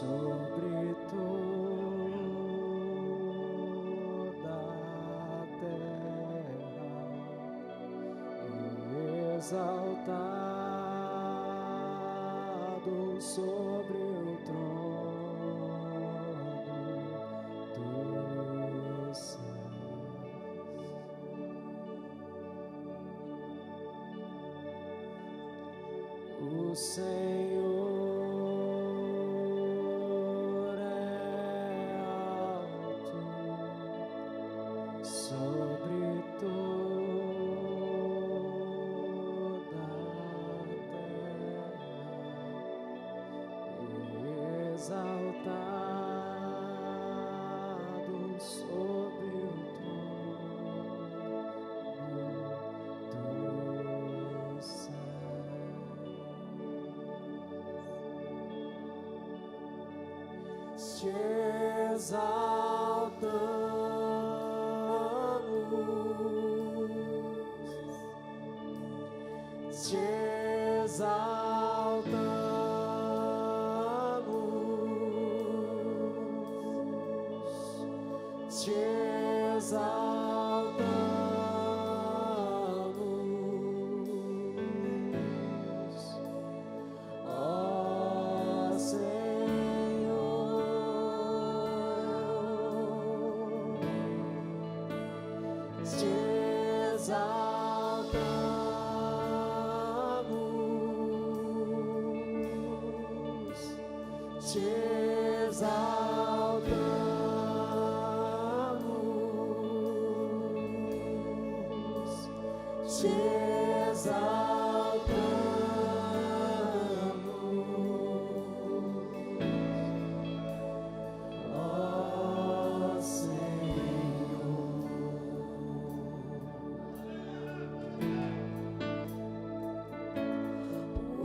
sobre toda a terra e exaltado sobre o trono dos céus. O Senhor é alto sobre toda a terra e exaltado sobre o trono dos céus. Te exaltamos, te exaltamos, te exaltamos, ó Senhor, te exaltamos, te exaltamos, te exaltamos, ó Senhor.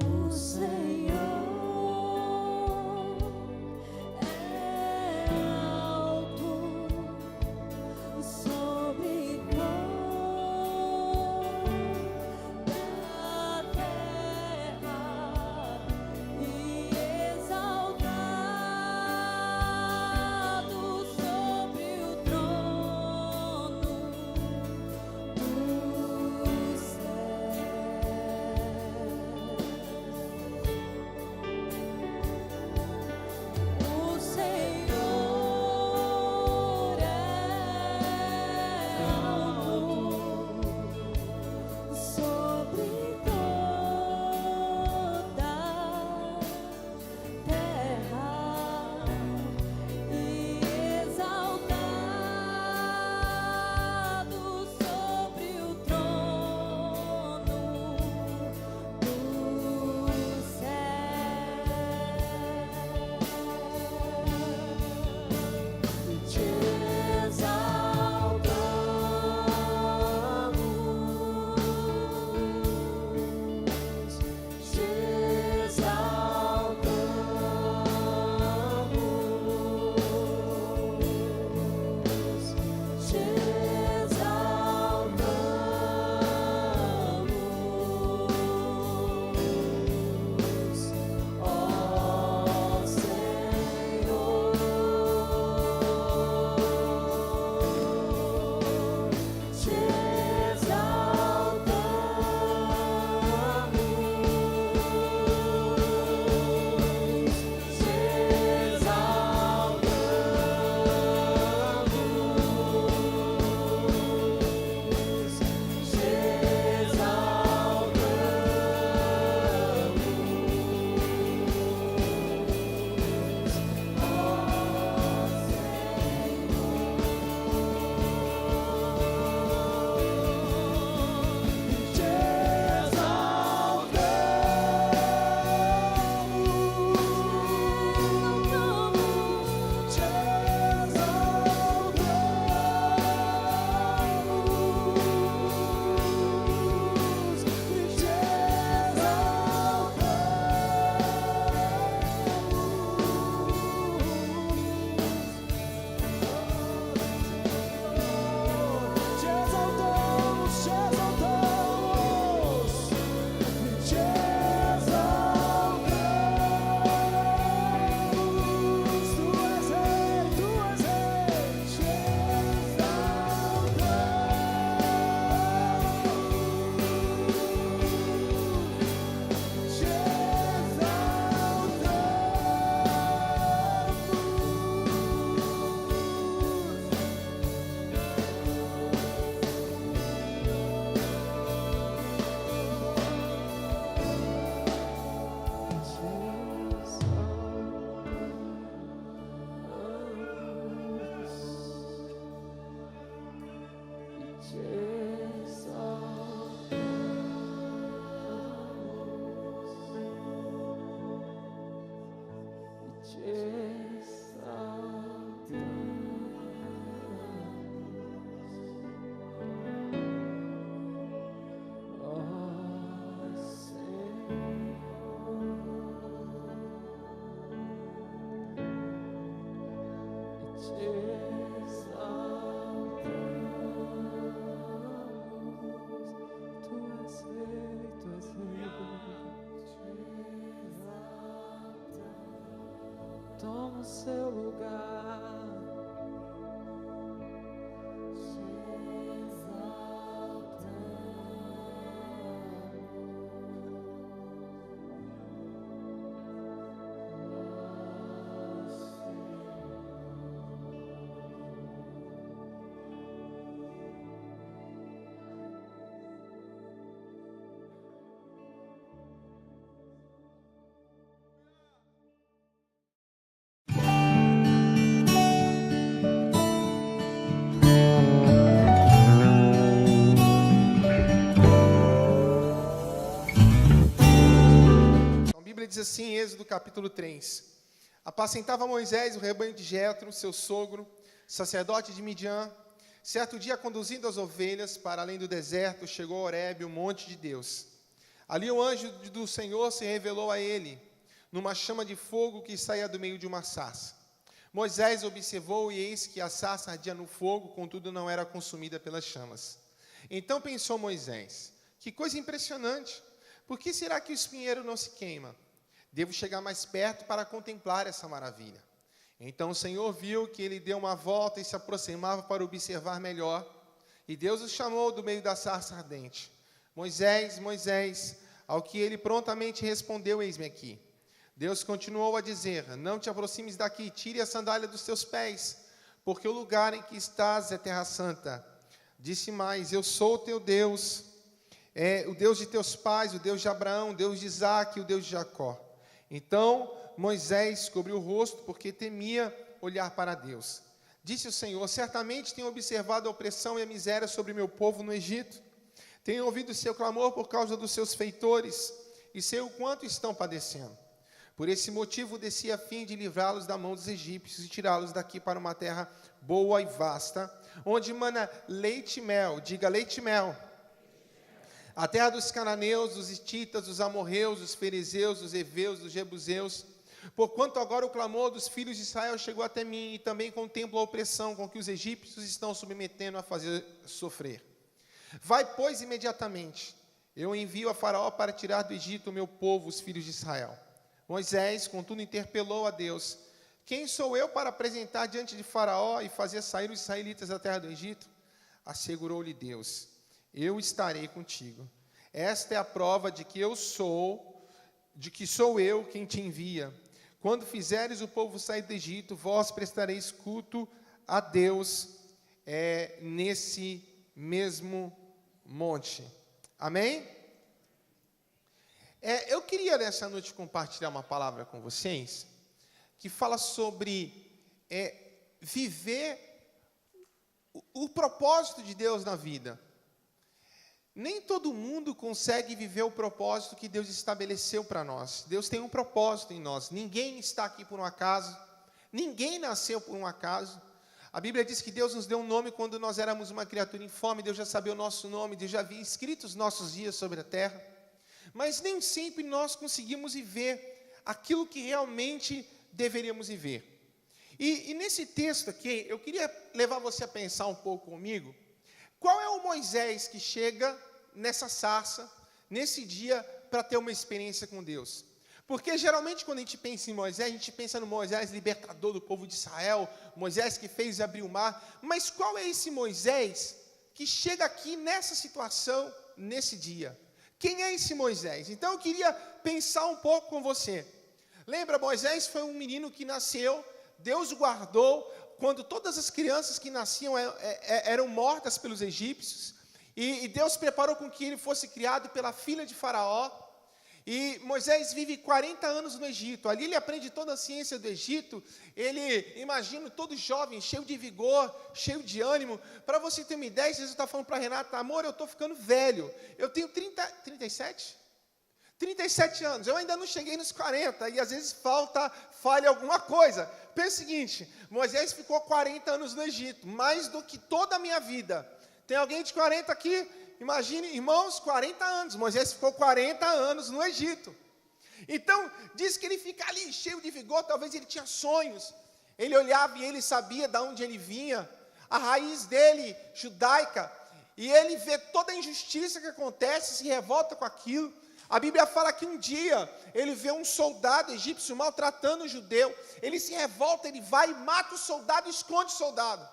O Senhor é Toma o seu lugar. Diz assim, em Êxodo capítulo 3. Apacentava Moisés o rebanho de Jetro, seu sogro, sacerdote de Midian. Certo dia, conduzindo as ovelhas para além do deserto, chegou a Horebe, o monte de Deus. Ali o anjo do Senhor se revelou a ele, numa chama de fogo que saía do meio de uma sarça. Moisés observou e eis que a sarça ardia no fogo, contudo não era consumida pelas chamas. Então pensou Moisés, que coisa impressionante, por que será que o espinheiro não se queima? Devo chegar mais perto para contemplar essa maravilha. Então o Senhor viu que ele deu uma volta e se aproximava para observar melhor. E Deus o chamou do meio da sarça ardente. Moisés, Moisés, ao que ele prontamente respondeu, eis-me aqui. Deus continuou a dizer, não te aproximes daqui, tire a sandália dos teus pés, porque o lugar em que estás é terra santa. Disse mais, eu sou o teu Deus, o Deus de teus pais, o Deus de Abraão, o Deus de Isaque, o Deus de Jacó. Então Moisés cobriu o rosto, porque temia olhar para Deus. Disse o Senhor, certamente tenho observado a opressão e a miséria sobre meu povo no Egito. Tenho ouvido o seu clamor por causa dos seus feitores, e sei o quanto estão padecendo. Por esse motivo desci a fim de livrá-los da mão dos egípcios e tirá-los daqui para uma terra boa e vasta, onde mana leite e mel, diga leite e mel. A terra dos cananeus, dos hititas, dos amorreus, dos fariseus, dos heveus, dos jebuseus. Porquanto agora o clamor dos filhos de Israel chegou até mim, e também contemplo a opressão com que os egípcios estão submetendo a fazer sofrer. Vai, pois, imediatamente. Eu envio a Faraó para tirar do Egito o meu povo, os filhos de Israel. Moisés, contudo, interpelou a Deus. Quem sou eu para apresentar diante de Faraó e fazer sair os israelitas da terra do Egito? Assegurou-lhe Deus. Eu estarei contigo. Esta é a prova de que sou eu quem te envia. Quando fizeres o povo sair do Egito, vós prestareis culto a Deus nesse mesmo monte. Amém? Eu queria nessa noite compartilhar uma palavra com vocês que fala sobre viver o propósito de Deus na vida. Nem todo mundo consegue viver o propósito que Deus estabeleceu para nós. Deus tem um propósito em nós. Ninguém está aqui por um acaso. Ninguém nasceu por um acaso. A Bíblia diz que Deus nos deu um nome quando nós éramos uma criatura informe. Deus já sabia o nosso nome, Deus já havia escrito os nossos dias sobre a terra. Mas nem sempre nós conseguimos viver aquilo que realmente deveríamos viver. E nesse texto aqui, eu queria levar você a pensar um pouco comigo. Qual é o Moisés que chega nessa sarça, nesse dia, para ter uma experiência com Deus? Porque geralmente quando a gente pensa em Moisés, a gente pensa no Moisés libertador do povo de Israel, Moisés que fez abrir o mar. Mas qual é esse Moisés que chega aqui nessa situação, nesse dia? Quem é esse Moisés? Então eu queria pensar um pouco com você. Lembra, Moisés foi um menino que nasceu, Deus o guardou, quando todas as crianças que nasciam eram mortas pelos egípcios, e Deus preparou com que ele fosse criado pela filha de Faraó, e Moisés vive 40 anos no Egito. Ali ele aprende toda a ciência do Egito. Ele, imagino, todo jovem, cheio de vigor, cheio de ânimo. Para você ter uma ideia, Jesus está falando para Renata, amor, eu estou ficando velho. Eu tenho 37? 37 anos, eu ainda não cheguei nos 40, e às vezes falha alguma coisa. Pensa o seguinte, Moisés ficou 40 anos no Egito, mais do que toda a minha vida. Tem alguém de 40 aqui? Imagine, irmãos, 40 anos. Moisés ficou 40 anos no Egito. Então, diz que ele fica ali cheio de vigor, talvez ele tinha sonhos. Ele olhava e ele sabia de onde ele vinha, a raiz dele, judaica, e ele vê toda a injustiça que acontece, se revolta com aquilo. A Bíblia fala que um dia ele vê um soldado egípcio maltratando um judeu, ele se revolta, ele vai e mata o soldado, esconde o soldado.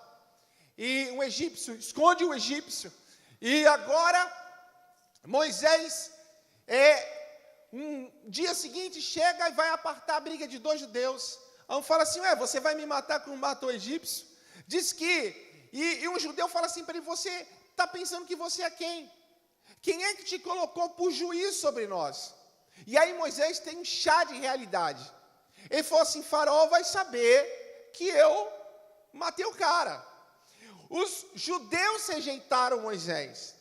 E um egípcio, esconde o egípcio. E agora, Moisés, um dia seguinte, chega e vai apartar a briga de dois judeus. Aí um fala assim, você vai me matar como matou o egípcio? Diz que, e um judeu fala assim para ele, você está pensando que você é quem? Quem é que te colocou por juiz sobre nós? E aí Moisés tem um chá de realidade. Ele falou assim, Faraó vai saber que eu matei o cara. Os judeus rejeitaram Moisés.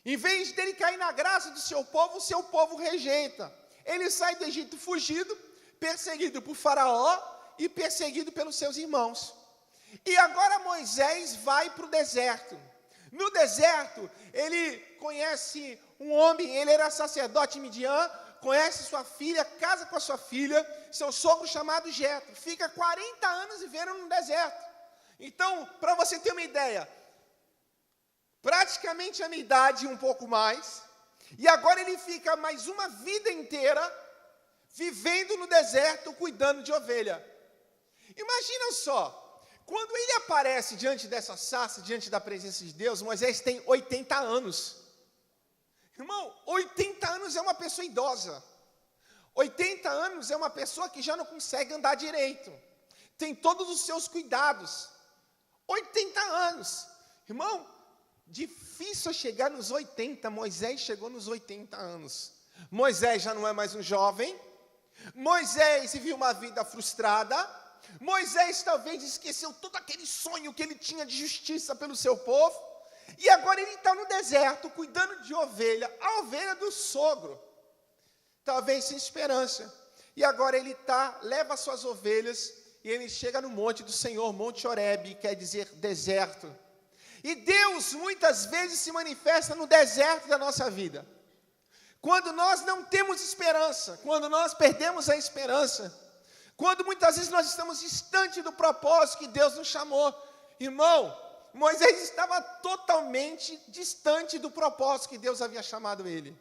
Em vez dele cair na graça do seu povo rejeita. Ele sai do Egito fugido, perseguido por Faraó e perseguido pelos seus irmãos. E agora Moisés vai para o deserto. No deserto, ele conhece um homem, ele era sacerdote em Midian, conhece sua filha, casa com a sua filha, seu sogro chamado Jetro. Fica 40 anos vivendo no deserto. Então, para você ter uma ideia, praticamente a minha idade, um pouco mais, e agora ele fica mais uma vida inteira vivendo no deserto, cuidando de ovelha. Imagina só, quando ele aparece diante dessa sarça, diante da presença de Deus, Moisés tem 80 anos. Irmão, 80 anos é uma pessoa idosa. 80 anos é uma pessoa que já não consegue andar direito. Tem todos os seus cuidados. 80 anos. Irmão, difícil chegar nos 80. Moisés chegou nos 80 anos. Moisés já não é mais um jovem. Moisés viveu uma vida frustrada. Moisés talvez esqueceu todo aquele sonho que ele tinha de justiça pelo seu povo, e agora ele está no deserto, cuidando de ovelha, a ovelha do sogro, talvez sem esperança, e agora ele leva suas ovelhas, e ele chega no monte do Senhor, Monte Horebe, quer dizer deserto, e Deus muitas vezes se manifesta no deserto da nossa vida, quando nós não temos esperança, quando nós perdemos a esperança, quando muitas vezes nós estamos distante do propósito que Deus nos chamou. Irmão, Moisés estava totalmente distante do propósito que Deus havia chamado ele.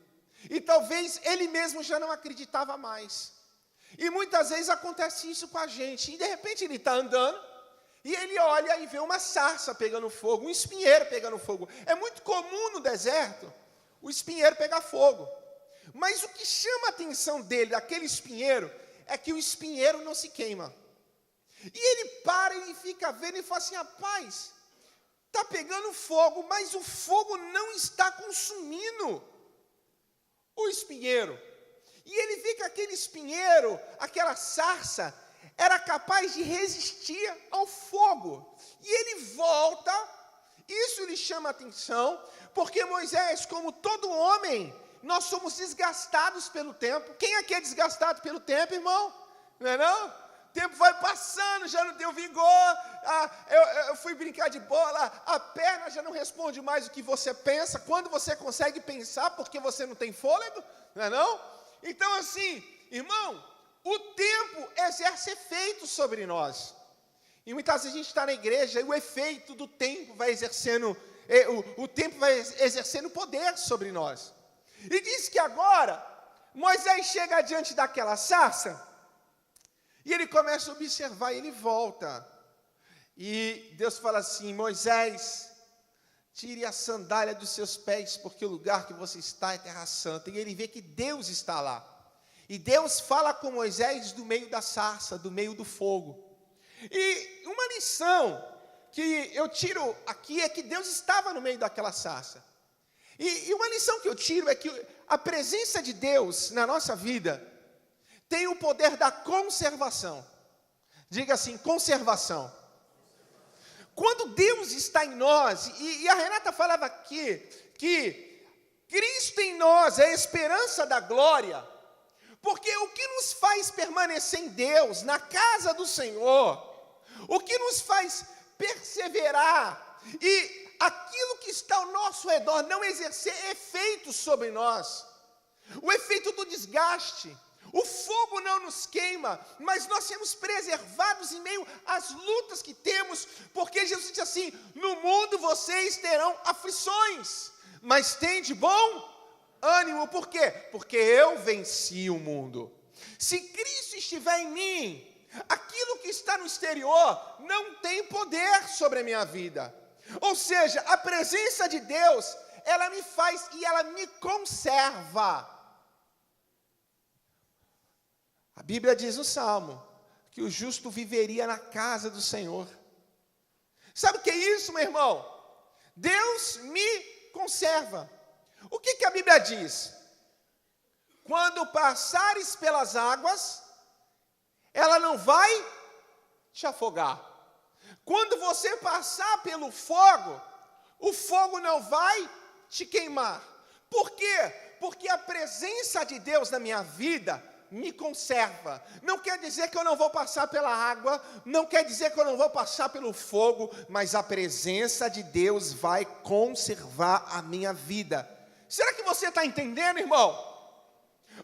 E talvez ele mesmo já não acreditava mais. E muitas vezes acontece isso com a gente. E de repente ele está andando, e ele olha e vê uma sarça pegando fogo, um espinheiro pegando fogo. É muito comum no deserto o espinheiro pegar fogo. Mas o que chama a atenção dele, daquele espinheiro, é que o espinheiro não se queima. E ele para e fica vendo e fala assim, rapaz, está pegando fogo, mas o fogo não está consumindo o espinheiro. E ele vê que aquele espinheiro, aquela sarça, era capaz de resistir ao fogo. E ele volta, isso lhe chama a atenção, porque Moisés, como todo homem, nós somos desgastados pelo tempo. Quem aqui é desgastado pelo tempo, irmão? Não é não? O tempo vai passando, já não tenho vigor. Eu fui brincar de bola, a perna já não responde mais o que você pensa. Quando você consegue pensar, porque você não tem fôlego, não é não? Então assim, irmão, o tempo exerce efeito sobre nós. E muitas vezes a gente está na igreja e o efeito do tempo vai exercendo, o tempo vai exercendo poder sobre nós. E diz que agora, Moisés chega diante daquela sarça, e ele começa a observar, e ele volta. E Deus fala assim, Moisés, tire a sandália dos seus pés, porque o lugar que você está é terra santa. E ele vê que Deus está lá. E Deus fala com Moisés do meio da sarça, do meio do fogo. E uma lição que eu tiro aqui é que Deus estava no meio daquela sarça. E uma lição que eu tiro é que a presença de Deus na nossa vida tem o poder da conservação. Diga assim, conservação. Quando Deus está em nós, e a Renata falava aqui, que Cristo em nós é a esperança da glória, Porque o que nos faz permanecer em Deus, na casa do Senhor, o que nos faz perseverar e aquilo que está ao nosso redor não exercer efeito sobre nós, o efeito do desgaste, o fogo não nos queima, mas nós somos preservados em meio às lutas que temos, porque Jesus disse assim: no mundo vocês terão aflições, mas tende bom ânimo. Por quê? Porque eu venci o mundo. Se Cristo estiver em mim, aquilo que está no exterior não tem poder sobre a minha vida. Ou seja, a presença de Deus, ela me faz e ela me conserva. A Bíblia diz no Salmo que o justo viveria na casa do Senhor. Sabe o que é isso, meu irmão? Deus me conserva. O que a Bíblia diz? Quando passares pelas águas, ela não vai te afogar. Quando você passar pelo fogo, o fogo não vai te queimar. Por quê? Porque a presença de Deus na minha vida me conserva. Não quer dizer que eu não vou passar pela água, não quer dizer que eu não vou passar pelo fogo, mas a presença de Deus vai conservar a minha vida. Será que você está entendendo, irmão?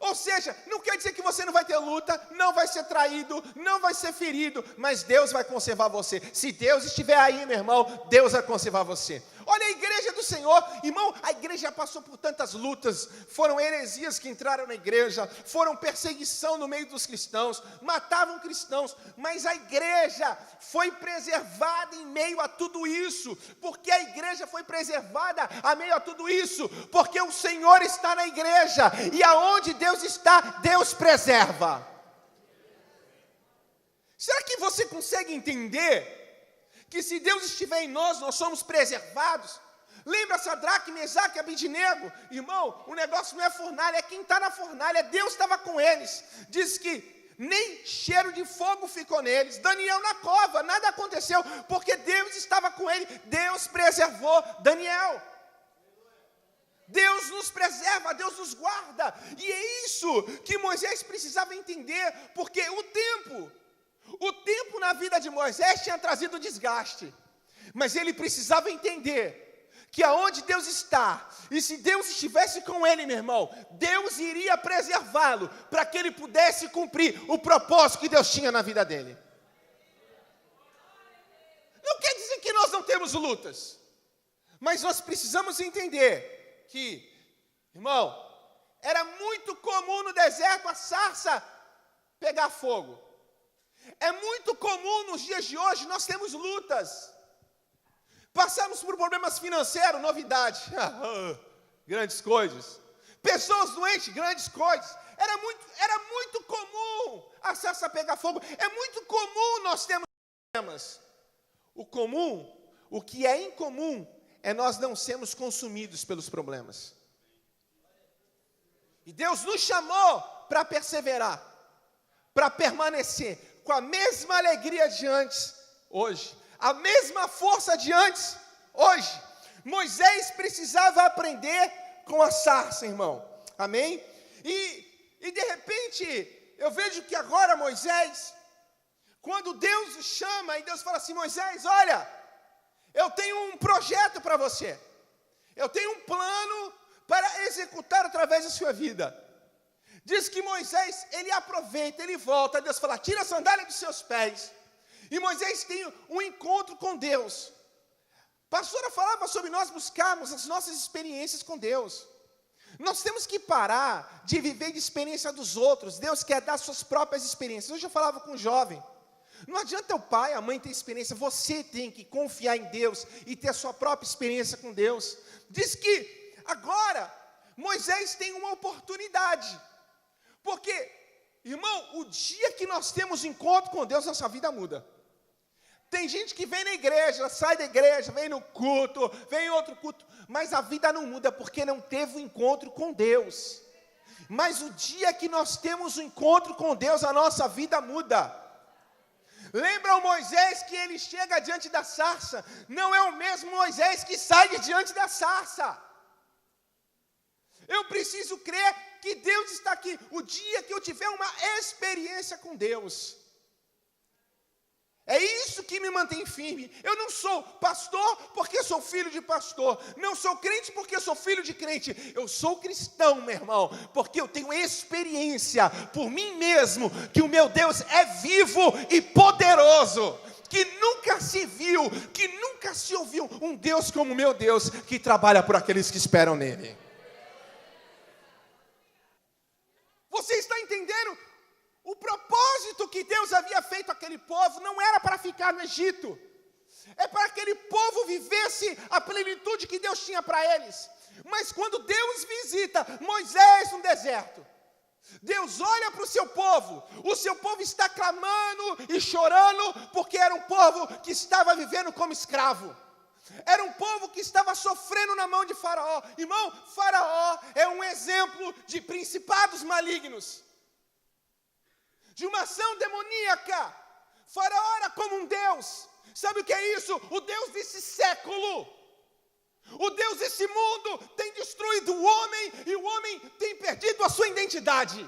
Ou seja, não quer dizer que você não vai ter luta, não vai ser traído, não vai ser ferido, mas Deus vai conservar você. Se Deus estiver aí, meu irmão, Deus vai conservar você. Olha a igreja do Senhor, irmão, a igreja passou por tantas lutas, foram heresias que entraram na igreja, foram perseguição no meio dos cristãos, matavam cristãos, mas a igreja foi preservada em meio a tudo isso. Porque a igreja foi preservada a meio a tudo isso? Porque o Senhor está na igreja, e aonde Deus está, Deus preserva. Será que você consegue entender que se Deus estiver em nós, nós somos preservados? Lembra Sadraque, Mesaque e Abednego? Irmão, o negócio não é fornalha, é quem está na fornalha. Deus estava com eles. Diz que nem cheiro de fogo ficou neles. Daniel na cova, nada aconteceu, porque Deus estava com ele. Deus preservou Daniel. Deus nos preserva, Deus nos guarda. E é isso que Moisés precisava entender, porque o tempo na vida de Moisés tinha trazido desgaste, mas ele precisava entender que aonde Deus está, e se Deus estivesse com ele, meu irmão, Deus iria preservá-lo, para que ele pudesse cumprir o propósito que Deus tinha na vida dele. Não quer dizer que nós não temos lutas, mas nós precisamos entender que, irmão, era muito comum no deserto a sarça pegar fogo. É muito comum nos dias de hoje, nós temos lutas. Passamos por problemas financeiros, novidade. Grandes coisas. Pessoas doentes, grandes coisas. Era muito comum a sarça pegar fogo. É muito comum nós termos problemas. O que é incomum, é nós não sermos consumidos pelos problemas. E Deus nos chamou para perseverar, para permanecer com a mesma alegria de antes, hoje, a mesma força de antes, hoje. Moisés precisava aprender com a sarça, irmão, amém? E de repente, eu vejo que agora Moisés, quando Deus o chama, e Deus fala assim: Moisés, olha, eu tenho um projeto para você, eu tenho um plano para executar através da sua vida. Diz que Moisés, ele aproveita, ele volta, Deus fala: tira a sandália dos seus pés. E Moisés tem um encontro com Deus. A pastora falava sobre nós buscarmos as nossas experiências com Deus. Nós temos que parar de viver de experiência dos outros. Deus quer dar suas próprias experiências. Hoje eu falava com um jovem. Não adianta o pai, a mãe ter experiência, você tem que confiar em Deus e ter a sua própria experiência com Deus. Diz que agora Moisés tem uma oportunidade. Porque, irmão, o dia que nós temos encontro com Deus, nossa vida muda. Tem gente que vem na igreja, sai da igreja, vem no culto, vem em outro culto, mas a vida não muda porque não teve o encontro com Deus. Mas o dia que nós temos o encontro com Deus, a nossa vida muda. Lembra o Moisés que ele chega diante da sarça? Não é o mesmo Moisés que sai de diante da sarça. Eu preciso crer que Deus está aqui, o dia que eu tiver uma experiência com Deus. É isso que me mantém firme. Eu não sou pastor porque sou filho de pastor. Não sou crente porque sou filho de crente. Eu sou cristão, meu irmão, porque eu tenho experiência por mim mesmo que o meu Deus é vivo e poderoso. Que nunca se viu, que nunca se ouviu um Deus como o meu Deus, que trabalha por aqueles que esperam nele. Você está entendendo? O propósito que Deus havia feito àquele povo não era para ficar no Egito. É para que aquele povo vivesse a plenitude que Deus tinha para eles. Mas quando Deus visita Moisés no deserto, Deus olha para o seu povo está clamando e chorando, porque era um povo que estava vivendo como escravo. Era um povo que estava sofrendo na mão de Faraó. Irmão, Faraó é um exemplo de principados malignos, de uma ação demoníaca. Faraó era como um Deus. Sabe o que é isso? O Deus desse século. O Deus desse mundo tem destruído o homem e o homem tem perdido a sua identidade.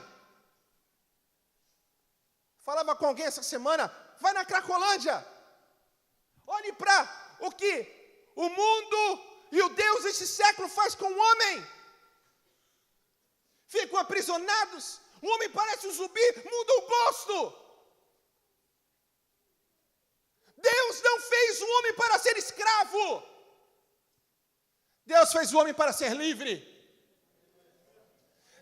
Falava com alguém essa semana, vai na Cracolândia. Olhe para o que o mundo e o Deus desse século faz com o homem. Ficam aprisionados. O homem parece um zumbi, muda o gosto. Deus não fez o homem para ser escravo. Deus fez o homem para ser livre.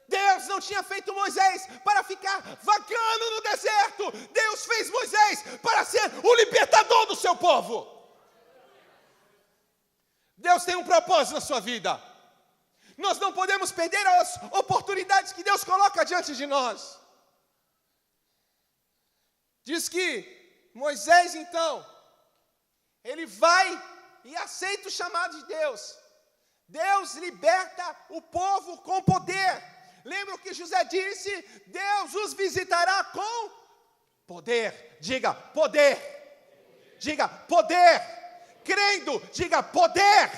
Deus não tinha feito Moisés para ficar vagando no deserto. Deus fez Moisés para ser o libertador do seu povo. Deus tem um propósito na sua vida. Nós não podemos perder as oportunidades que Deus coloca diante de nós. Diz que Moisés, então, ele vai e aceita o chamado de Deus. Deus liberta o povo com poder. Lembra o que José disse? Deus os visitará com poder. Diga poder. Diga poder. Crendo, diga poder.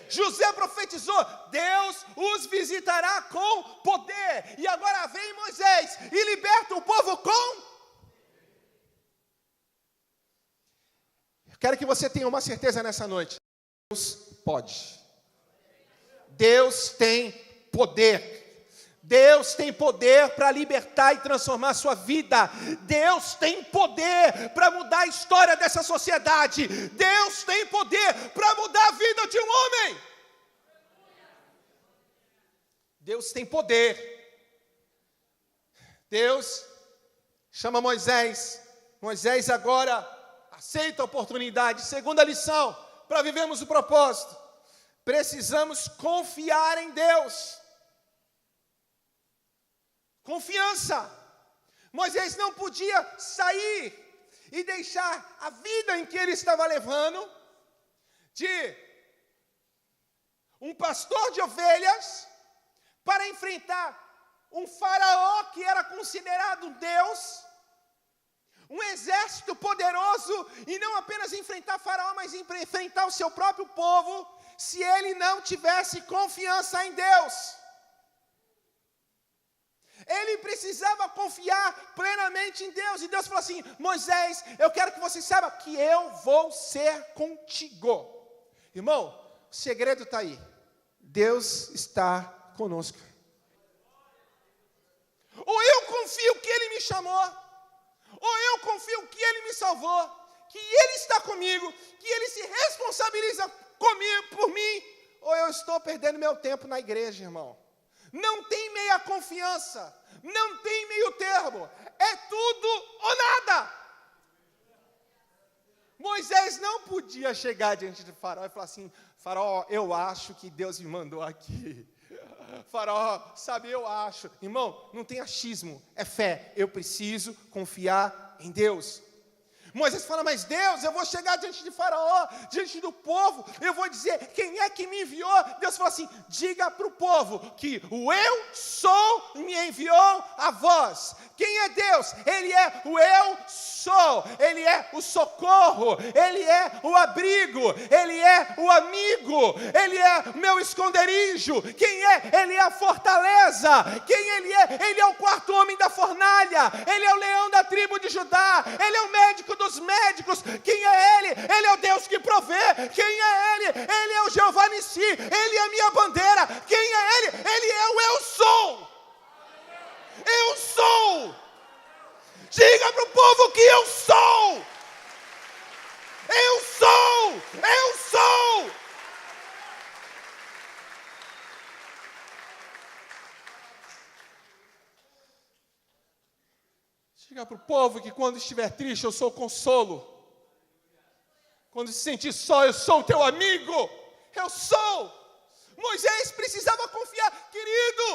José profetizou, Deus os visitará com poder. E agora vem Moisés e liberta o povo com... Eu quero que você tenha uma certeza nessa noite. Deus pode. Deus tem poder. Deus tem poder para libertar e transformar a sua vida. Deus tem poder para mudar a história dessa sociedade. Deus tem poder para mudar a vida de um homem. Deus tem poder. Deus chama Moisés. Moisés agora aceita a oportunidade. Segunda lição, para vivermos o propósito. Precisamos confiar em Deus. Confiança. Moisés não podia sair e deixar a vida em que ele estava levando de um pastor de ovelhas para enfrentar um faraó que era considerado Deus, um exército poderoso, e não apenas enfrentar faraó, mas enfrentar o seu próprio povo, se ele não tivesse confiança em Deus. Ele precisava confiar plenamente em Deus. E Deus falou assim, Moisés, eu quero que você saiba que eu vou ser contigo. Irmão, o segredo está aí. Deus está conosco. Ou eu confio que Ele me chamou, ou eu confio que Ele me salvou, que Ele está comigo, que Ele se responsabiliza comigo, por mim, ou eu estou perdendo meu tempo na igreja, irmão. Não tem meia confiança, não tem meio termo, é tudo ou nada. Moisés não podia chegar diante de Faraó e falar assim, Faraó, eu acho que Deus me mandou aqui. Faraó, sabe, eu acho. Irmão, não tem achismo, é fé. Eu preciso confiar em Deus. Moisés fala, mas Deus, eu vou chegar diante de Faraó, diante do povo, eu vou dizer, quem é que me enviou? Deus falou assim, diga para o povo que o eu sou me enviou a vós. Quem é Deus? Ele é o eu sou. sou. Ele é o socorro, Ele é o abrigo, Ele é o amigo, Ele é meu esconderijo. Quem é? Ele é a fortaleza. Quem Ele é? Ele é o quarto homem da fornalha, Ele é o leão da tribo de Judá, Ele é o médico dos médicos. Quem é Ele? Ele é o Deus que provê. Quem é Ele? Ele é o Jeová Nissi, Ele é a minha bandeira. Quem é Ele? Ele é o eu sou. Eu sou. Diga para o povo que eu sou. Eu sou. Eu sou. Diga para o povo que quando estiver triste eu sou o consolo. Quando se sentir só, eu sou o teu amigo. Eu sou. Moisés precisava confiar. Querido,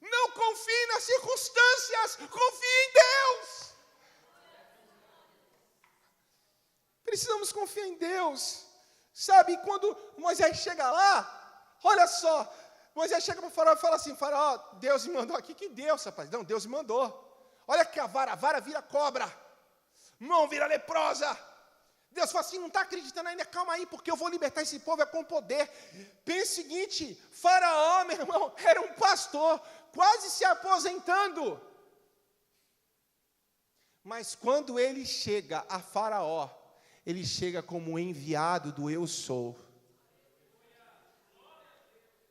não confie nas circunstâncias, confie em Deus. Precisamos confiar em Deus. Sabe, quando Moisés chega lá, olha só, Moisés chega para o faraó e fala assim: faraó, Deus me mandou aqui. Que Deus, rapaz? Não, Deus me mandou. Olha que a vara vira cobra, mão vira leprosa. Deus fala assim: não está acreditando ainda? Calma aí, porque eu vou libertar esse povo é com poder. Pensa o seguinte, faraó, meu irmão, era um pastor, quase se aposentando. Mas quando ele chega a faraó, ele chega como enviado do eu sou.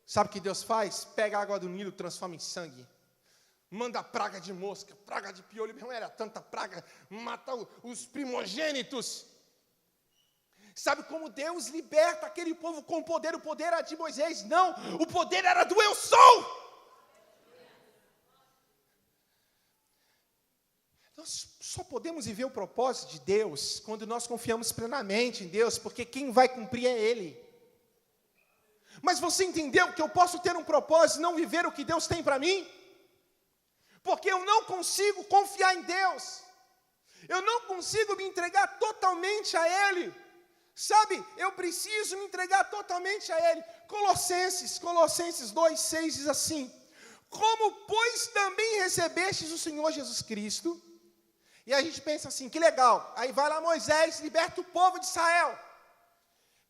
Sabe o que Deus faz? Pega a água do Nilo, transforma em sangue. Manda praga de mosca, praga de piolho. Meu irmão, era tanta praga, mata os primogênitos. Sabe como Deus liberta aquele povo com poder? O poder era de Moisés? Não, o poder era do eu sou. Nós só podemos viver o propósito de Deus quando nós confiamos plenamente em Deus, porque quem vai cumprir é Ele. Mas você entendeu que eu posso ter um propósito e não viver o que Deus tem para mim? Porque eu não consigo confiar em Deus. Eu não consigo me entregar totalmente a Ele. Sabe, eu preciso me entregar totalmente a Ele. Colossenses 2:6 diz assim: como, pois, também recebestes o Senhor Jesus Cristo. E a gente pensa assim, que legal. Aí vai lá Moisés, liberta o povo de Israel.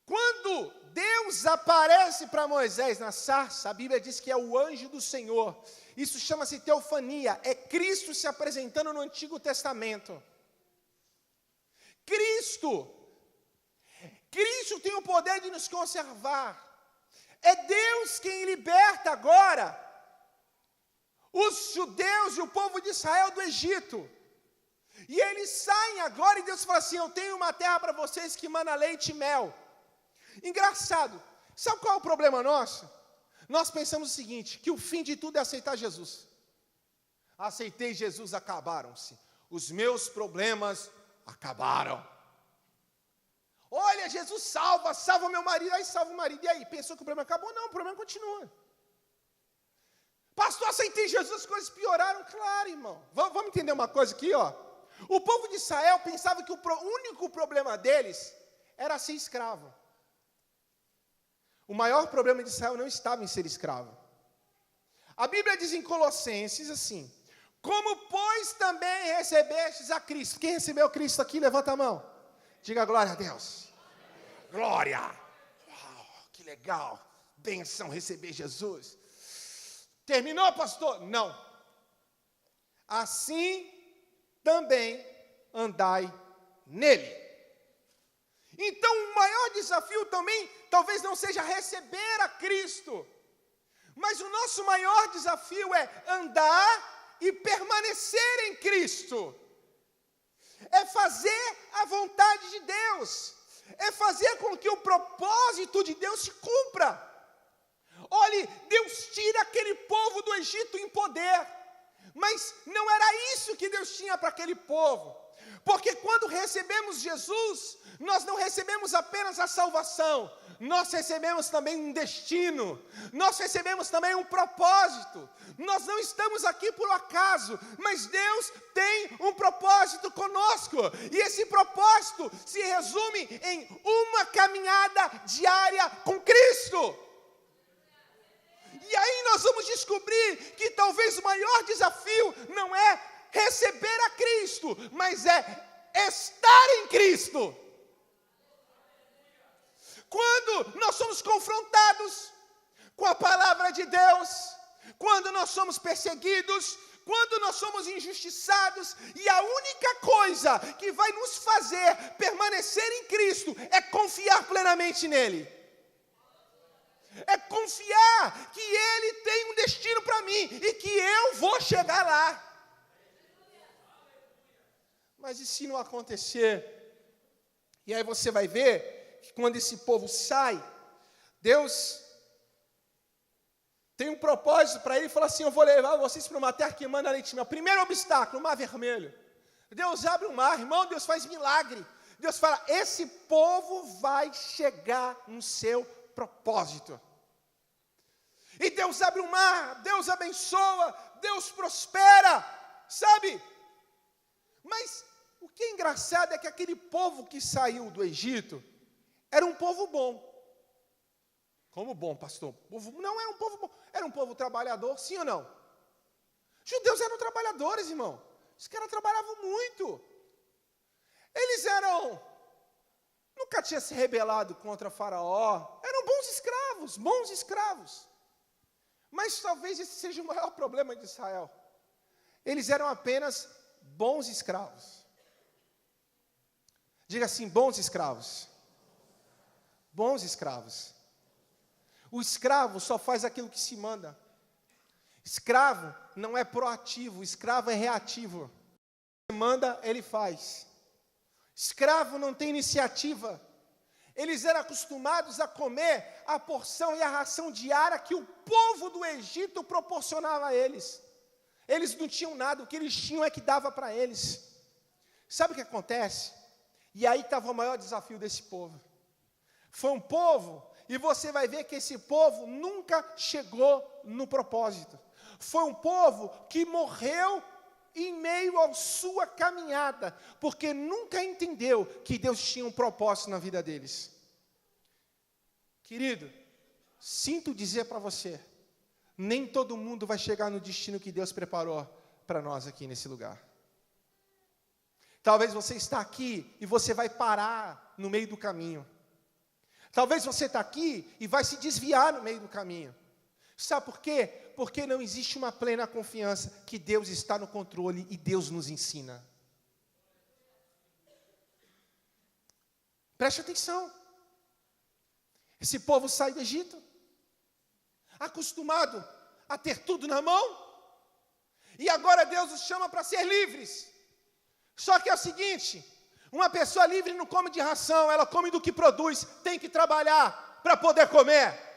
Quando Deus aparece para Moisés na sarça, a Bíblia diz que é o anjo do Senhor. Isso chama-se teofania, é Cristo se apresentando no Antigo Testamento. Cristo tem o poder de nos conservar. É Deus quem liberta agora os judeus e o povo de Israel do Egito. E eles saem agora e Deus fala assim: eu tenho uma terra para vocês que mana leite e mel. Engraçado, sabe qual é o problema nosso? Nós pensamos o seguinte, que o fim de tudo é aceitar Jesus. Aceitei Jesus, acabaram-se. Os meus problemas acabaram. Olha, Jesus salva meu marido, aí salva o marido. E aí, pensou que o problema acabou? Não, o problema continua. Pastor, aceitei Jesus, as coisas pioraram. Claro, irmão. Vamos entender uma coisa aqui, ó. O povo de Israel pensava que o único problema deles era ser escravo. O maior problema de Israel não estava em ser escravo. A Bíblia diz em Colossenses assim: como, pois, também recebestes a Cristo. Quem recebeu Cristo aqui, levanta a mão. Diga glória a Deus. Glória. Uau, que legal. Benção receber Jesus. Terminou, pastor? Não. Assim também andai nele. Então, o maior desafio também, talvez não seja receber a Cristo, mas o nosso maior desafio é andar e permanecer em Cristo. É fazer a vontade de Deus, é fazer com que o propósito de Deus se cumpra. Olhe, Deus tira aquele povo do Egito em poder, mas não era isso que Deus tinha para aquele povo, porque quando recebemos Jesus, nós não recebemos apenas a salvação, nós recebemos também um destino, nós recebemos também um propósito. Nós não estamos aqui por acaso, mas Deus tem um propósito conosco, e esse propósito se resume em uma caminhada diária com Cristo. E aí nós vamos descobrir que talvez o maior desafio não é receber a Cristo, mas é estar em Cristo. Quando nós somos confrontados com a palavra de Deus, quando nós somos perseguidos, quando nós somos injustiçados, e a única coisa que vai nos fazer permanecer em Cristo é confiar plenamente nele. É confiar que Ele tem um destino para mim e que eu vou chegar lá. Mas e se não acontecer? E aí você vai ver que quando esse povo sai, Deus tem um propósito para ele e fala assim: eu vou levar vocês para uma terra que manda leite e mel. Primeiro obstáculo, o mar vermelho. Deus abre o mar, irmão, Deus faz milagre. Deus fala: esse povo vai chegar no seu propósito. E Deus abre o mar, Deus abençoa, Deus prospera, sabe? Mas o que é engraçado é que aquele povo que saiu do Egito era um povo bom. Como bom, pastor? Não era um povo bom, era um povo trabalhador, sim ou não? Judeus eram trabalhadores, irmão. Os caras trabalhavam muito. Eles nunca tinham se rebelado contra Faraó. Eram bons escravos. Mas talvez esse seja o maior problema de Israel. Eles eram apenas bons escravos. Diga assim: bons escravos. Bons escravos. O escravo só faz aquilo que se manda. Escravo não é proativo, escravo é reativo. Se manda, ele faz. Escravo não tem iniciativa. Eles eram acostumados a comer a porção e a ração diária que o povo do Egito proporcionava a eles. Eles não tinham nada, o que eles tinham é que dava para eles. Sabe o que acontece? E aí estava o maior desafio desse povo. Foi um povo, e você vai ver que esse povo nunca chegou no propósito. Foi um povo que morreu em meio à sua caminhada, porque nunca entendeu que Deus tinha um propósito na vida deles. Querido, sinto dizer para você, nem todo mundo vai chegar no destino que Deus preparou para nós aqui nesse lugar. Talvez você está aqui e você vai parar no meio do caminho. Talvez você está aqui e vai se desviar no meio do caminho. Sabe por quê? Porque não existe uma plena confiança que Deus está no controle e Deus nos ensina. Preste atenção. Esse povo sai do Egito, acostumado a ter tudo na mão, e agora Deus os chama para ser livres. Só que é o seguinte: uma pessoa livre não come de ração, ela come do que produz, tem que trabalhar para poder comer.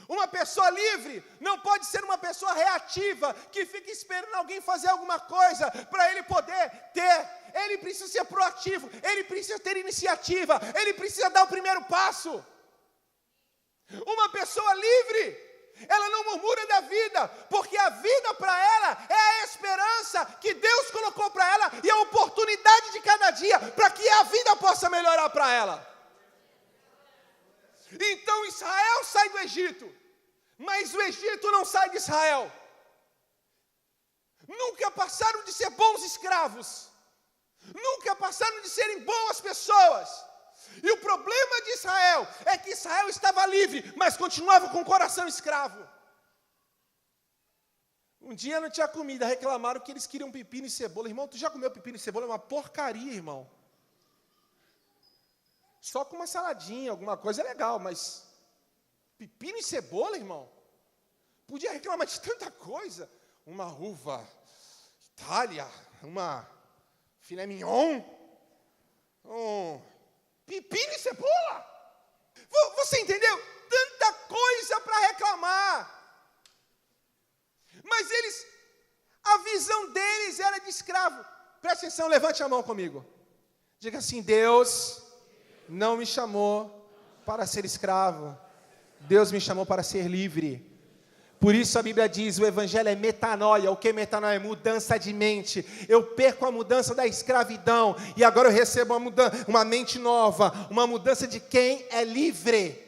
Uma pessoa livre não pode ser uma pessoa reativa, que fica esperando alguém fazer alguma coisa para ele poder ter. Ele precisa ser proativo, ele precisa ter iniciativa, ele precisa dar o primeiro passo. Uma pessoa livre, ela não murmura da vida, porque a vida para ela é a esperança que Deus colocou para ela e a oportunidade de cada dia para que a vida possa melhorar para ela. Então Israel sai do Egito, mas o Egito não sai de Israel. Nunca passaram de ser bons escravos, nunca passaram de serem boas pessoas. E o problema de Israel é que Israel estava livre, mas continuava com o coração escravo. Um dia não tinha comida, reclamaram que eles queriam pepino e cebola. Irmão, tu já comeu pepino e cebola? É uma porcaria, irmão. Só com uma saladinha, alguma coisa é legal, mas pepino e cebola, irmão? Podia reclamar de tanta coisa. Uma uva Itália, uma filé mignon, pepino e cebola. Você entendeu? Tanta coisa para reclamar. Mas a visão deles era de escravo. Presta atenção, levante a mão comigo. Diga assim: Deus não me chamou para ser escravo. Deus me chamou para ser livre. Por isso a Bíblia diz, o Evangelho é metanoia. O que é metanoia? É mudança de mente. Eu perco a mudança da escravidão e agora eu recebo uma mente nova, uma mudança de quem é livre.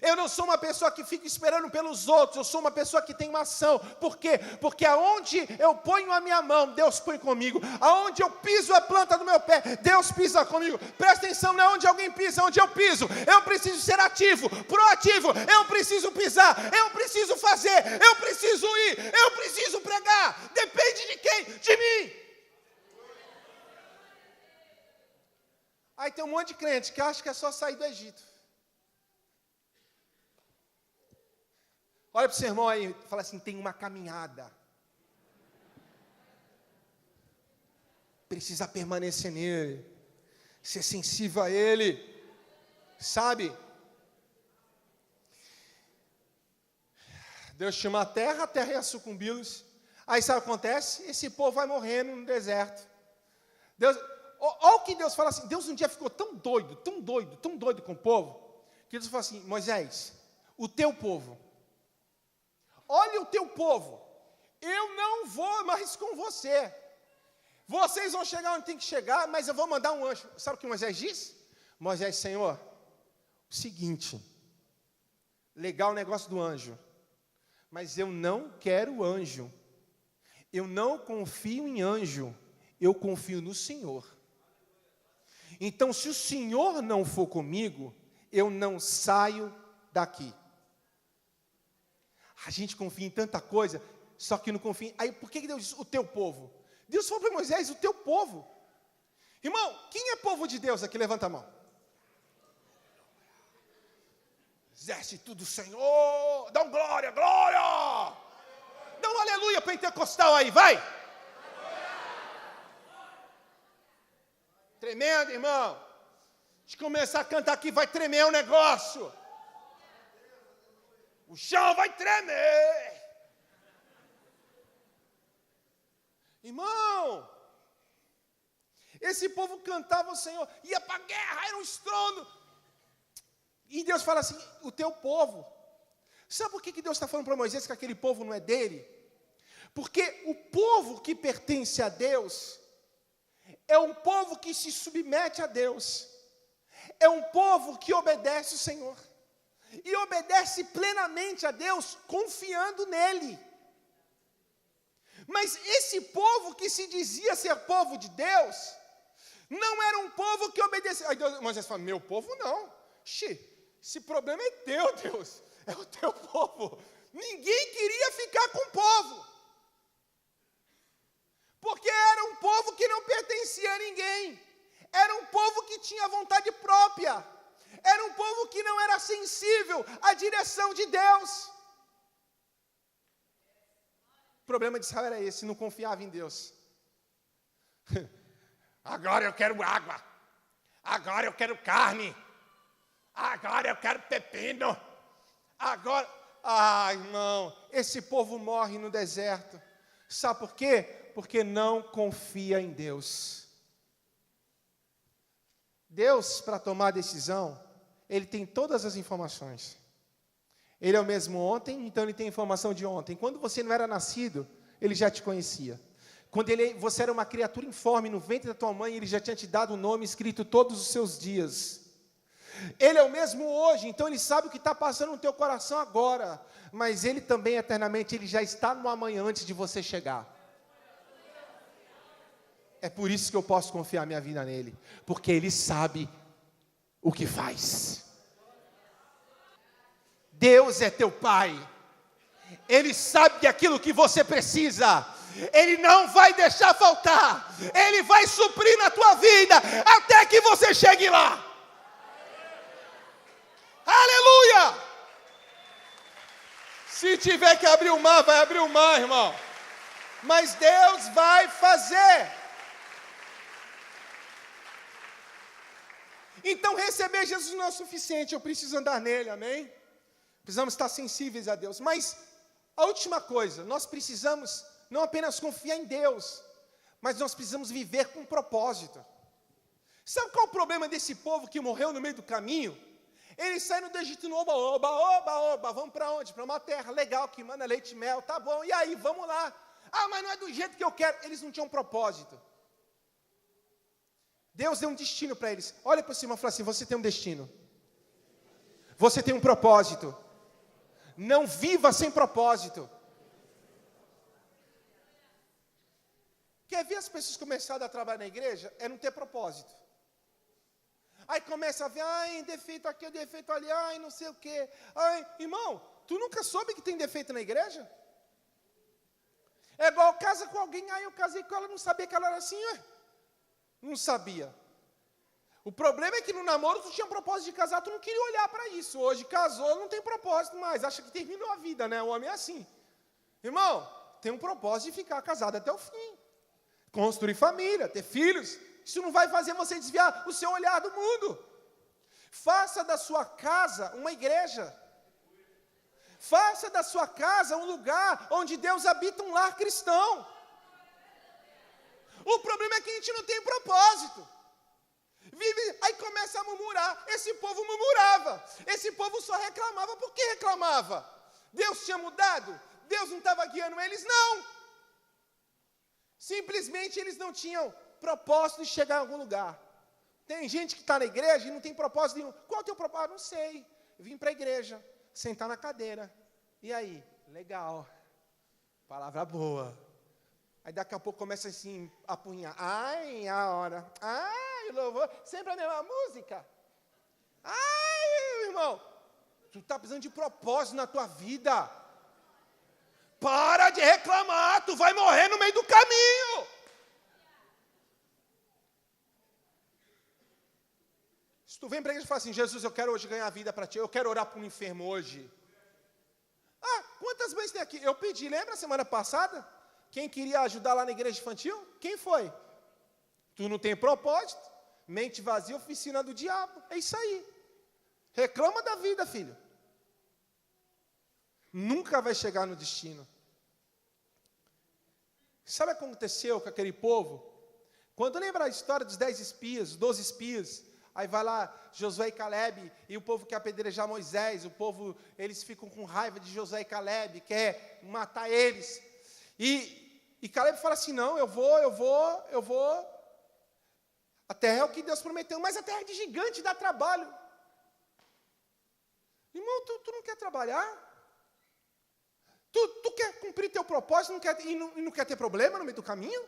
Eu não sou uma pessoa que fica esperando pelos outros, eu sou uma pessoa que tem uma ação. Por quê? Porque aonde eu ponho a minha mão, Deus põe comigo. Aonde eu piso a planta do meu pé, Deus pisa comigo. Presta atenção, não é onde alguém pisa, é onde eu piso. Eu preciso ser ativo, proativo. Eu preciso pisar, eu preciso fazer, eu preciso ir, eu preciso pregar. Depende de quem? De mim. Aí tem um monte de crente que acha que é só sair do Egito. Olha para o seu irmão aí e fala assim, tem uma caminhada. Precisa permanecer nele. Ser sensível a ele. Sabe? Deus chama a terra ia sucumbi-los. Aí sabe o que acontece? Esse povo vai morrendo no deserto. Olha o que Deus fala assim. Deus um dia ficou tão doido com o povo, que Deus falou assim, Moisés, o teu povo, olha o teu povo, eu não vou mais com você. Vocês vão chegar onde tem que chegar, mas eu vou mandar um anjo. Sabe o que Moisés disse? Moisés, Senhor, o seguinte, legal o negócio do anjo, mas eu não quero anjo. Eu não confio em anjo, eu confio no Senhor. Então, se o Senhor não for comigo, eu não saio daqui. A gente confia em tanta coisa, só que não confia. Aí, por que Deus disse o teu povo? Deus falou para Moisés, o teu povo. Irmão, quem é povo de Deus aqui? Levanta a mão. Exército do Senhor, dá um glória, glória. Dá um aleluia pentecostal aí, vai. Tremendo, irmão. De começar a cantar aqui, vai tremer o negócio. O chão vai tremer. Irmão, esse povo cantava o Senhor, ia para a guerra, era um estrondo. E Deus fala assim, o teu povo. Sabe por que Deus está falando para Moisés que aquele povo não é dele? Porque o povo que pertence a Deus é um povo que se submete a Deus. É um povo que obedece o Senhor. E obedece plenamente a Deus, confiando nele. Mas esse povo que se dizia ser povo de Deus, não era um povo que obedecia. Aí Moisés fala, meu povo não. Esse problema é teu, Deus. É o teu povo. Ninguém queria ficar com o povo. Porque era um povo que não pertencia a ninguém. Era um povo que tinha vontade própria. Era um povo que não era sensível à direção de Deus. O problema de Israel era esse, não confiava em Deus. Agora eu quero água. Agora eu quero carne. Agora eu quero pepino. Agora, irmão, esse povo morre no deserto. Sabe por quê? Porque não confia em Deus. Deus, para tomar a decisão, Ele tem todas as informações. Ele é o mesmo ontem, então Ele tem informação de ontem. Quando você não era nascido, Ele já te conhecia. Quando você era uma criatura informe no ventre da tua mãe, Ele já tinha te dado o nome escrito todos os seus dias. Ele é o mesmo hoje, então Ele sabe o que está passando no teu coração agora. Mas Ele também, eternamente, Ele já está no amanhã antes de você chegar. É por isso que eu posso confiar minha vida nele. Porque Ele sabe o que faz. Deus é teu Pai. Ele sabe daquilo que você precisa. Ele não vai deixar faltar. Ele vai suprir na tua vida até que você chegue lá. Aleluia! Se tiver que abrir o mar, vai abrir o mar, irmão. Mas Deus vai fazer. Então receber Jesus não é o suficiente, eu preciso andar nele, amém? Precisamos estar sensíveis a Deus. Mas a última coisa, nós precisamos não apenas confiar em Deus, mas nós precisamos viver com propósito. Sabe qual é o problema desse povo que morreu no meio do caminho? Eles saíram do Egito no oba, vamos para onde? Para uma terra legal, que manda leite e mel, tá bom, e aí, vamos lá. Mas não é do jeito que eu quero. Eles não tinham propósito. Deus deu um destino para eles. Olha para cima e fala assim, você tem um destino. Você tem um propósito. Não viva sem propósito. Quer ver as pessoas começarem a trabalhar na igreja? É não ter propósito. Aí começa a ver, ai, defeito aqui, defeito ali, ai, não sei o quê. Ai, irmão, tu nunca soube que tem defeito na igreja? É igual casa com alguém, ai, eu casei com ela, não sabia que ela era assim, ué. Não sabia. O problema é que no namoro tu tinha um propósito de casar, tu não queria olhar para isso. Hoje casou, não tem propósito mais, acha que terminou a vida, né? O homem é assim. Irmão, tem um propósito de ficar casado até o fim. Construir família, ter filhos. Isso não vai fazer você desviar o seu olhar do mundo. Faça da sua casa uma igreja. Faça da sua casa um lugar onde Deus habita, um lar cristão. O problema é que a gente não tem propósito. Vive, aí começa a murmurar. Esse povo murmurava. Esse povo só reclamava. Por que reclamava? Deus tinha mudado? Deus não estava guiando eles? Não. Simplesmente eles não tinham propósito de chegar em algum lugar. Tem gente que está na igreja e não tem propósito nenhum. Qual é o teu propósito? Não sei. Eu vim para a igreja, sentar na cadeira. E aí? Legal. Palavra boa. Aí daqui a pouco começa assim a apunhar. Ai, a hora. Ai, louvor. Sempre a mesma música. Ai, irmão. Tu está precisando de propósito na tua vida. Para de reclamar. Tu vai morrer no meio do caminho. Se tu vem para a igreja e fala assim, Jesus, eu quero hoje ganhar a vida para ti. Eu quero orar para um enfermo hoje. Ah, quantas vezes tem aqui? Eu pedi, lembra semana passada? Quem queria ajudar lá na igreja infantil? Quem foi? Tu não tem propósito, mente vazia, oficina do diabo. É isso aí. Reclama da vida, filho. Nunca vai chegar no destino. Sabe o que aconteceu com aquele povo? Quando lembra a história dos 10 espias, os 12 espias, aí vai lá Josué e Caleb, e o povo quer apedrejar Moisés, o povo, eles ficam com raiva de Josué e Caleb, quer matar eles. E Caleb fala assim, não, eu vou. A terra é o que Deus prometeu, mas a terra é de gigante, dá trabalho. Irmão, tu não quer trabalhar? Tu quer cumprir teu propósito e não quer ter problema no meio do caminho?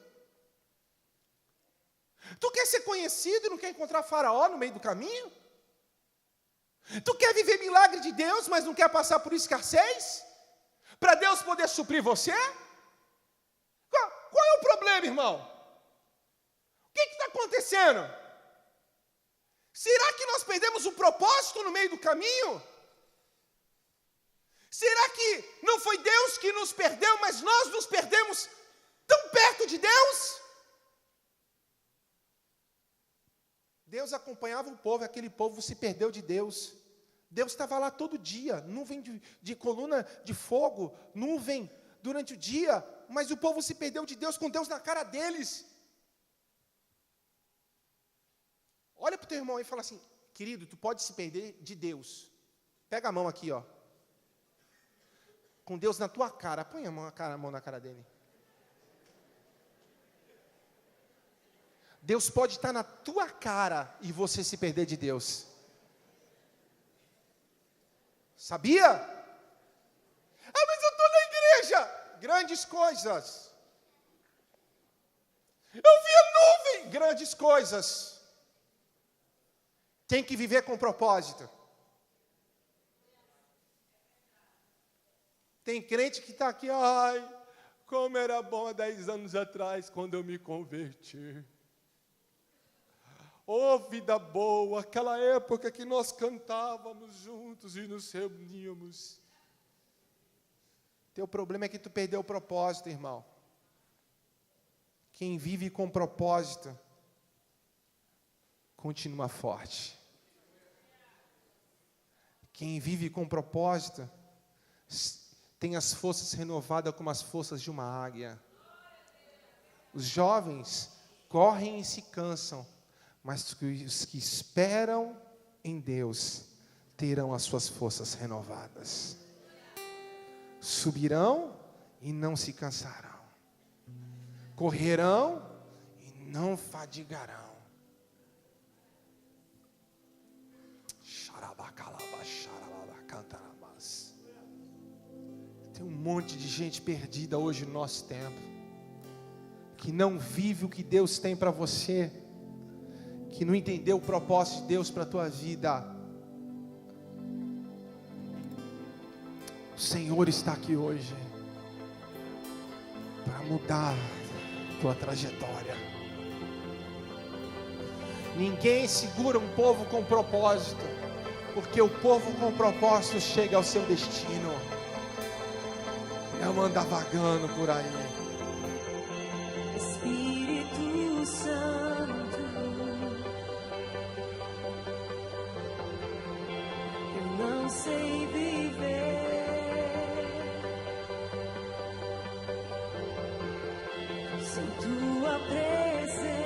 Tu quer ser conhecido e não quer encontrar faraó no meio do caminho? Tu quer viver milagre de Deus, mas não quer passar por escassez? Para Deus poder suprir você? Qual é o problema, irmão? O que está acontecendo? Será que nós perdemos o propósito no meio do caminho? Será que não foi Deus que nos perdeu, mas nós nos perdemos tão perto de Deus? Deus acompanhava o povo, aquele povo se perdeu de Deus. Deus estava lá todo dia, nuvem de coluna de fogo, nuvem durante o dia, mas o povo se perdeu de Deus, com Deus na cara deles. Olha para o teu irmão e fala assim, querido, tu pode se perder de Deus. Pega a mão aqui, ó. Com Deus na tua cara, põe a mão na cara dele. Deus pode estar na tua cara e você se perder de Deus. Sabia? Ah, mas eu estou na igreja. Grandes coisas. Eu vi a nuvem. Grandes coisas. Tem que viver com propósito. Tem crente que está aqui, ai, como era bom há 10 anos atrás, quando eu me converti. Oh, vida boa, aquela época que nós cantávamos juntos e nos reuníamos. Teu problema é que tu perdeu o propósito, irmão. Quem vive com propósito, continua forte. Quem vive com propósito, tem as forças renovadas como as forças de uma águia. Os jovens correm e se cansam, mas os que esperam em Deus terão as suas forças renovadas. Subirão e não se cansarão. Correrão e não fadigarão. Xarabacalaba, xarabacalaba. Tem um monte de gente perdida hoje no nosso tempo, que não vive o que Deus tem para você, que não entendeu o propósito de Deus para a tua vida. O Senhor está aqui hoje para mudar a tua trajetória. Ninguém segura um povo com propósito, porque o povo com propósito chega ao seu destino. Não anda vagando por aí. Espírito Santo, eu não sei viver sem tua presença.